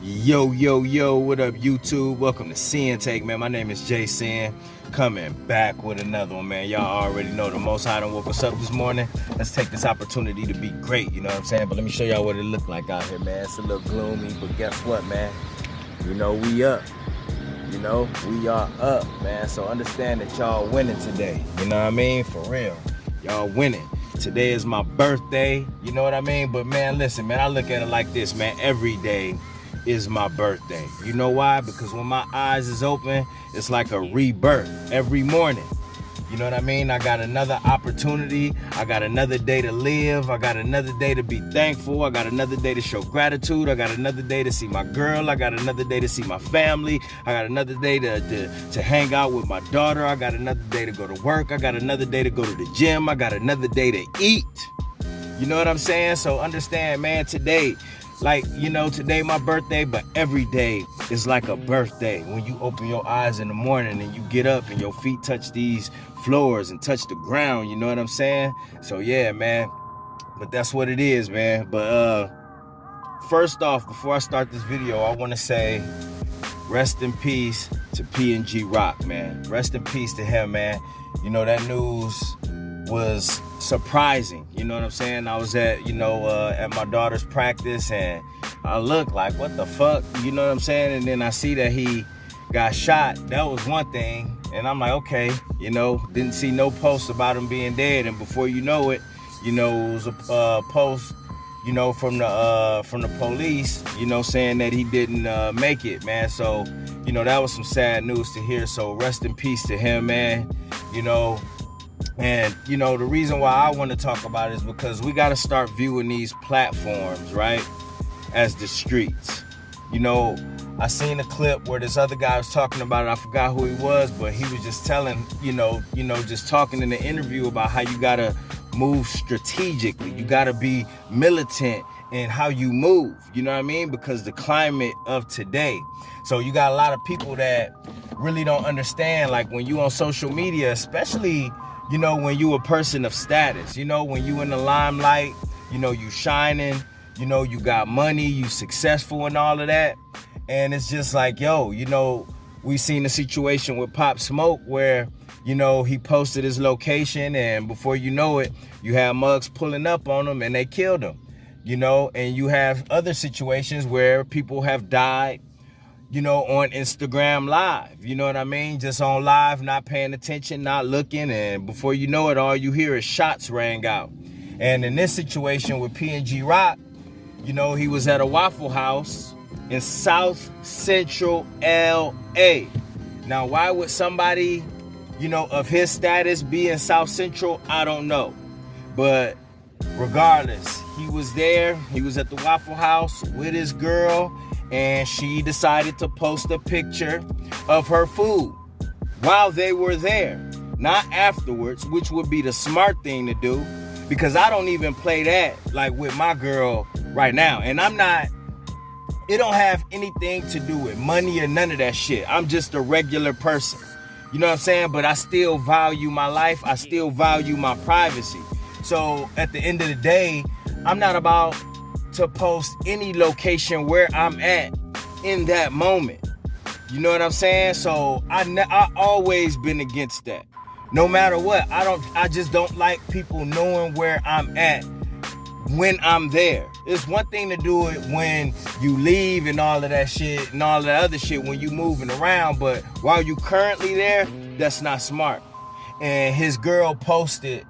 Yo, yo, yo, what up, YouTube? Welcome to Sinn-Take, man. My name is Jason, coming back with another one, man. Y'all already know the Most High done woke us up this morning. Let's take this opportunity to be great, you know what I'm saying? But let me show y'all what it look like out here, man. It's a little gloomy, but guess what, man? You know, we up. You know, we are up, man. So understand that y'all winning today. You know what I mean? For real. Y'all winning. Today is my birthday. You know what I mean? But, man, listen, man, I look at it like this, man. Every day is my birthday. You know why? Because when my eyes is open, it's like a rebirth every morning. You know what I mean? I got another opportunity. I got another day to live. I got another day to be thankful. I got another day to show gratitude. I got another day to see my girl. I got another day to see my family. I got another day to hang out with my daughter. I got another day to go to work. I got another day to go to the gym. I got another day to eat. You know what I'm saying? So understand, man, today, like, you know, today my birthday, but every day is like a birthday. When you open your eyes in the morning and you get up and your feet touch these floors and touch the ground, you know what I'm saying? So yeah, man, but that's what it is, man. But first off, before I start this video, I want to say rest in peace to PNB Rock, man. Rest in peace to him, man. You know, that news was surprising, you know what I'm saying? I was at, at my daughter's practice and I looked like, what the fuck, you know what I'm saying? And then I see that he got shot. That was one thing. And I'm like, okay, you know, didn't see no post about him being dead. And before you know it, you know, it was a post, you know, from the police, you know, saying that he didn't make it, man. So, you know, that was some sad news to hear. So rest in peace to him, man, you know. And, you know, the reason why I want to talk about it is because we got to start viewing these platforms, right, as the streets. You know, I seen a clip where this other guy was talking about it. I forgot who he was, but he was just telling, just talking in the interview about how you got to move strategically. You got to be militant in how you move, you know what I mean? Because the climate of today. So you got a lot of people that really don't understand, like when you on social media, especially, you know, when you a person of status, you know, when you in the limelight, you know, you shining, you know, you got money, you successful and all of that. And it's just like, yo, you know, we seen a situation with Pop Smoke where, you know, he posted his location and before you know it, you have mugs pulling up on him and they killed him, you know, and you have other situations where people have died, you know, on Instagram Live, you know what I mean? Just on live, not paying attention, not looking, and before you know it, all you hear is shots rang out. And in this situation with PNB Rock, you know, he was at a Waffle House in South Central LA. Now, why would somebody, you know, of his status be in South Central? I don't know. But regardless, he was there. He was at the Waffle House with his girl, and she decided to post a picture of her food while they were there, not afterwards, which would be the smart thing to do, because I don't even play that like with my girl right now. And it don't have anything to do with money or none of that shit. I'm just a regular person, you know what I'm saying? But I still value my life. I still value my privacy. So at the end of the day, I'm not about to post any location where I'm at in that moment. You know what I'm saying? So I always been against that. No matter what, I just don't like people knowing where I'm at when I'm there. It's one thing to do it when you leave and all of that shit and all that other shit when you moving around, but while you currently there, that's not smart. And his girl posted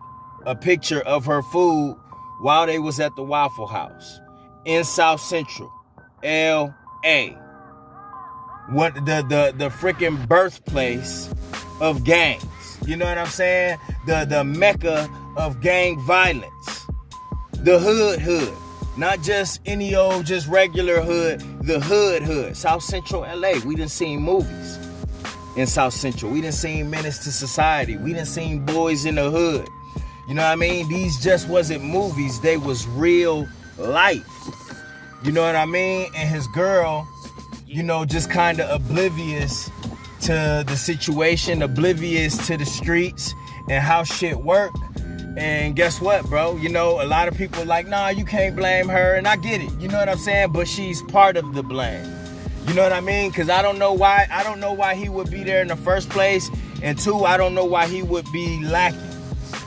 a picture of her food while they was at the Waffle House in South Central LA. What the freaking birthplace of gangs. You know what I'm saying? The mecca of gang violence. The hood. Not just any old, just regular hood. The hood. South Central LA. We done seen movies in South Central. We done seen Menace to Society. We done seen Boys in the Hood. You know what I mean? These just wasn't movies. They was real life. You know what I mean? And his girl, you know, just kind of oblivious to the situation, oblivious to the streets and how shit work. And guess what, bro? You know, a lot of people like, nah, you can't blame her. And I get it. You know what I'm saying? But she's part of the blame. You know what I mean? Because I don't know why he would be there in the first place. And two, I don't know why he would be lacking.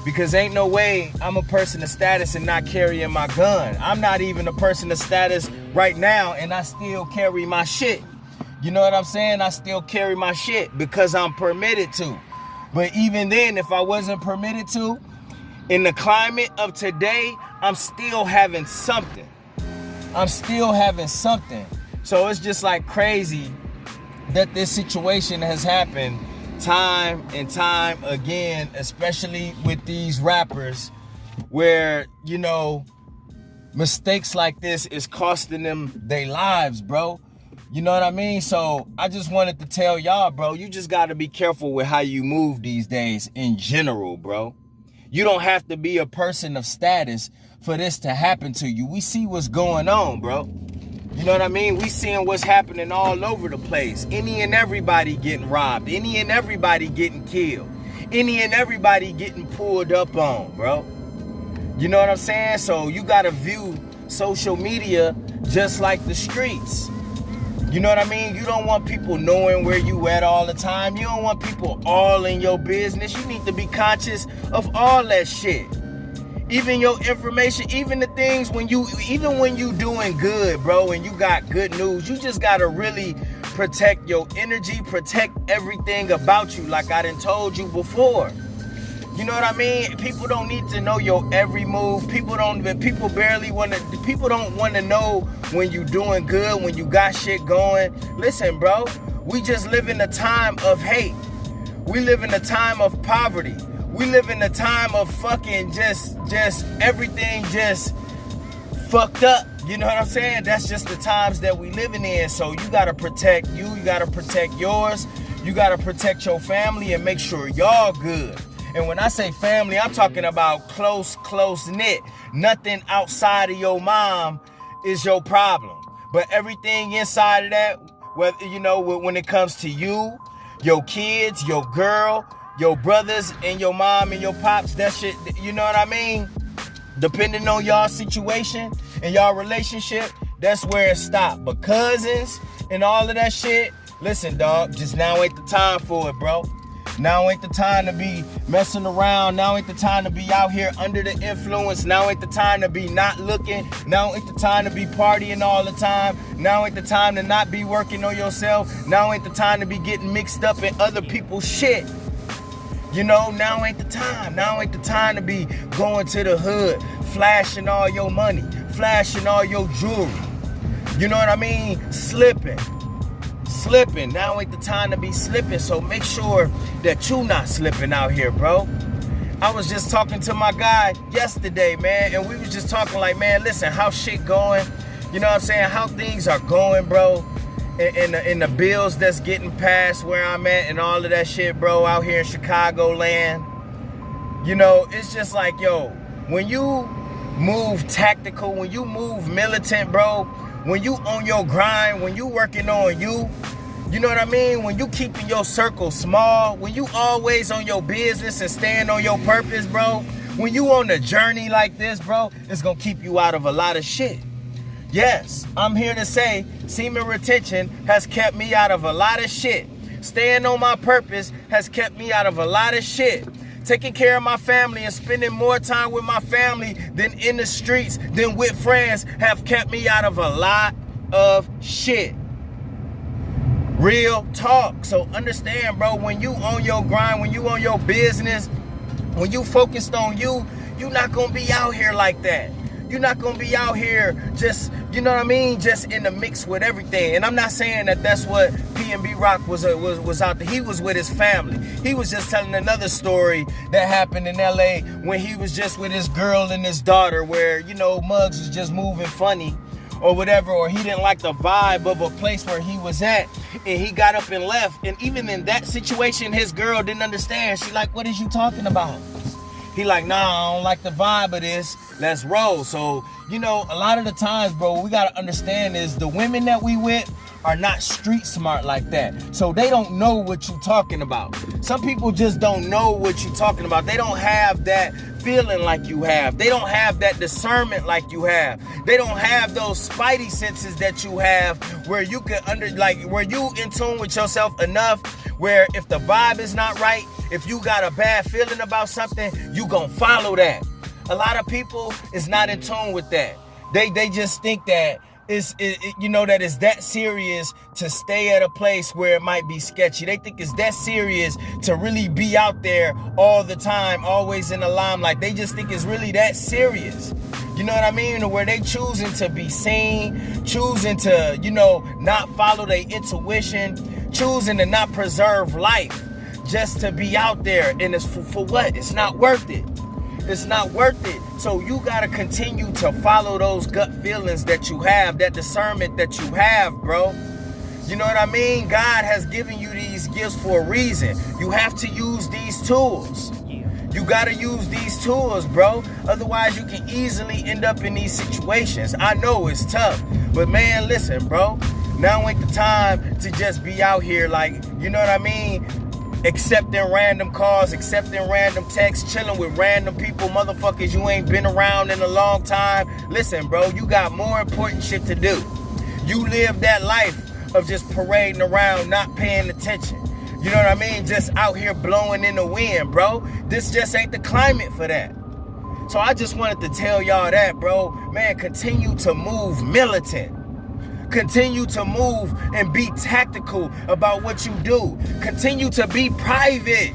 Because ain't no way I'm a person of status and not carrying my gun. I'm not even a person of status right now and I still carry my shit. You know what I'm saying? I still carry my shit because I'm permitted to. But even then, if I wasn't permitted to, in the climate of today, I'm still having something. I'm still having something. So it's just like crazy that this situation has happened time and time again, especially with these rappers where, you know, mistakes like this is costing them their lives, bro. You know what I mean? So I just wanted to tell y'all, bro, you just got to be careful with how you move these days in general, bro. You don't have to be a person of status for this to happen to you. We see what's going on, bro. You know what I mean? We seeing what's happening all over the place. Any and everybody getting robbed. Any and everybody getting killed. Any and everybody getting pulled up on, bro. You know what I'm saying? So you got to view social media just like the streets. You know what I mean? You don't want people knowing where you at all the time. You don't want people all in your business. You need to be conscious of all that shit. Even your information, even the things when you doing good, bro, and you got good news, you just gotta really protect your energy, protect everything about you, like I done told you before. You know what I mean? People don't need to know your every move. People don't want to know when you doing good, when you got shit going. Listen, bro, we just live in a time of hate. We live in a time of poverty. We live in a time of fucking just everything just fucked up. You know what I'm saying? That's just the times that we living in. So you gotta protect you. You gotta protect yours. You gotta protect your family and make sure y'all good. And when I say family, I'm talking about close knit. Nothing outside of your mom is your problem. But everything inside of that, whether, you know, when it comes to you, your kids, your girl, your brothers, and your mom and your pops, that shit, you know what I mean? Depending on y'all situation and y'all relationship, that's where it stopped. But cousins and all of that shit, listen, dog, just now ain't the time for it, bro. Now ain't the time to be messing around. Now ain't the time to be out here under the influence. Now ain't the time to be not looking. Now ain't the time to be partying all the time. Now ain't the time to not be working on yourself. Now ain't the time to be getting mixed up in other people's shit. You know, now ain't the time. Now ain't the time to be going to the hood, flashing all your money, flashing all your jewelry. You know what I mean? Slipping. Now ain't the time to be slipping, so make sure that you not slipping out here, bro. I was just talking to my guy yesterday, man, and we was just talking like, man, listen, how shit going? You know what I'm saying? How things are going, bro, in the bills that's getting passed where I'm at and all of that shit, bro, out here in Chicago land. You know, it's just like, yo, when you move tactical, when you move militant, bro, when you on your grind, when you working on you, you know what I mean? When you keeping your circle small, when you always on your business and staying on your purpose, bro, when you on a journey like this, bro, it's gonna keep you out of a lot of shit. Yes, I'm here to say semen retention has kept me out of a lot of shit. Staying on my purpose has kept me out of a lot of shit. Taking care of my family and spending more time with my family than in the streets, than with friends, have kept me out of a lot of shit. Real talk. So understand, bro, when you on your grind, when you on your business, when you focused on you, you're not going to be out here like that. You're not going to be out here just, you know what I mean, just in the mix with everything. And I'm not saying that that's what PNB Rock was out there. He was with his family. He was just telling another story that happened in LA when he was just with his girl and his daughter where, you know, Muggs was just moving funny or whatever, or he didn't like the vibe of a place where he was at and he got up and left. And even in that situation, his girl didn't understand. She like, what is you talking about? He like, nah, I don't like the vibe of this. Let's roll. So, you know, a lot of the times, bro, what we got to understand is the women that we with are not street smart like that. So they don't know what you're talking about. Some people just don't know what you're talking about. They don't have that feeling like you have. They don't have that discernment like you have. They don't have those spidey senses that you have, where you can where you in tune with yourself enough where if the vibe is not right, if you got a bad feeling about something, you gonna follow that. A lot of people is not in tune with that. They just think that that it's that serious to stay at a place where it might be sketchy. They think it's that serious to really be out there all the time, always in the limelight. They just think it's really that serious. You know what I mean? Where they choosing to be seen, choosing to, not follow their intuition, choosing to not preserve life just to be out there. And it's for what? It's not worth it. It's not worth it. So you got to continue to follow those gut feelings that you have, that discernment that you have, bro. You know what I mean? God has given you these gifts for a reason. You have to use these tools. You got to use these tools, bro. Otherwise, you can easily end up in these situations. I know it's tough, but man, listen, bro. Now ain't the time to just be out here accepting random calls, accepting random texts, chilling with random people, motherfuckers you ain't been around in a long time. Listen, bro, you got more important shit to do. You live that life of just parading around, not paying attention. You know what I mean? Just out here blowing in the wind, bro. This just ain't the climate for that. So I just wanted to tell y'all that, bro. Man, continue to move militant. Continue to move and be tactical about what you do. Continue to be private.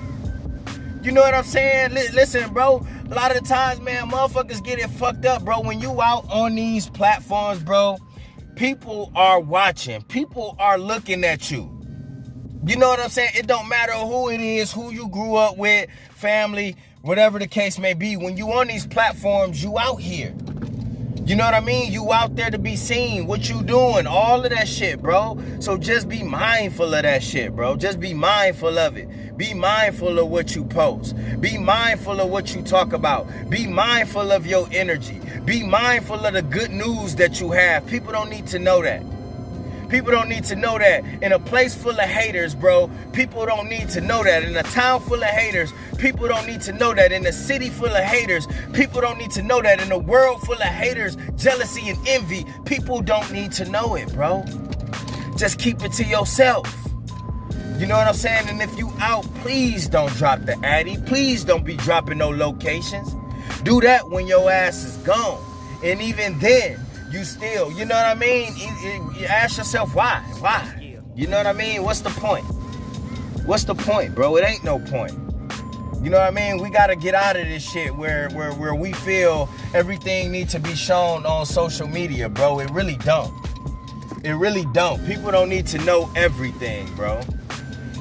You know what I'm saying? Listen, bro. A lot of the times, man, motherfuckers get it fucked up, bro. When you out on these platforms, bro, people are watching. People are looking at you. You know what I'm saying? It don't matter who it is, who you grew up with, family, whatever the case may be. When you on these platforms, you out here. You know what I mean? You out there to be seen. What you doing? All of that shit, bro. So just be mindful of that shit, bro. Just be mindful of it. Be mindful of what you post. Be mindful of what you talk about. Be mindful of your energy. Be mindful of the good news that you have. People don't need to know that. People don't need to know that. In a place full of haters, bro, people don't need to know that. In a town full of haters, people don't need to know that. In a city full of haters, people don't need to know that. In a world full of haters, jealousy and envy, people don't need to know it, bro. Just keep it to yourself. You know what I'm saying? And if you out, please don't drop the addy. Please don't be dropping no locations. Do that when your ass is gone. And even then, you still, you know what I mean? You ask yourself why? Why? You know what I mean? What's the point? What's the point, bro? It ain't no point. You know what I mean? We got to get out of this shit where we feel everything needs to be shown on social media, bro. It really don't. It really don't. People don't need to know everything, bro.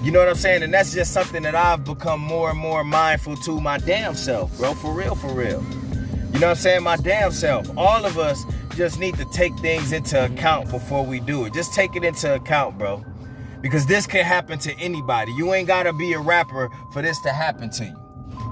You know what I'm saying? And that's just something that I've become more and more mindful to my damn self, bro. For real, for real. You know what I'm saying? My damn self. All of us just need to take things into account before we do it. Just take it into account, bro. Because this can happen to anybody. You ain't gotta be a rapper for this to happen to you.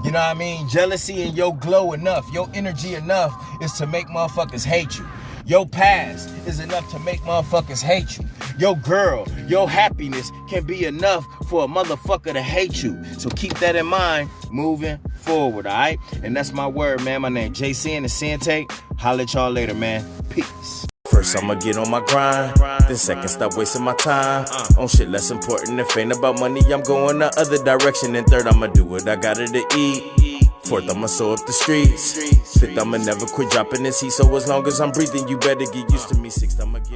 You know what I mean? Jealousy and your glow enough, your energy enough is to make motherfuckers hate you. Your past is enough to make motherfuckers hate you. Your girl, your happiness can be enough for a motherfucker to hate you. So keep that in mind moving forward, all right? And that's my word, man. My name J.C. and Sinn-Take. Holla at y'all later, man. Peace. First, I'ma get on my grind. Then second, stop wasting my time on shit less important. If ain't about money, I'm going the other direction. And third, I'ma do what I gotta to eat. Fourth, I'ma sew up the streets. Fifth, I'ma never quit dropping this heat. So as long as I'm breathing, you better get used to me. Sixth, I'ma get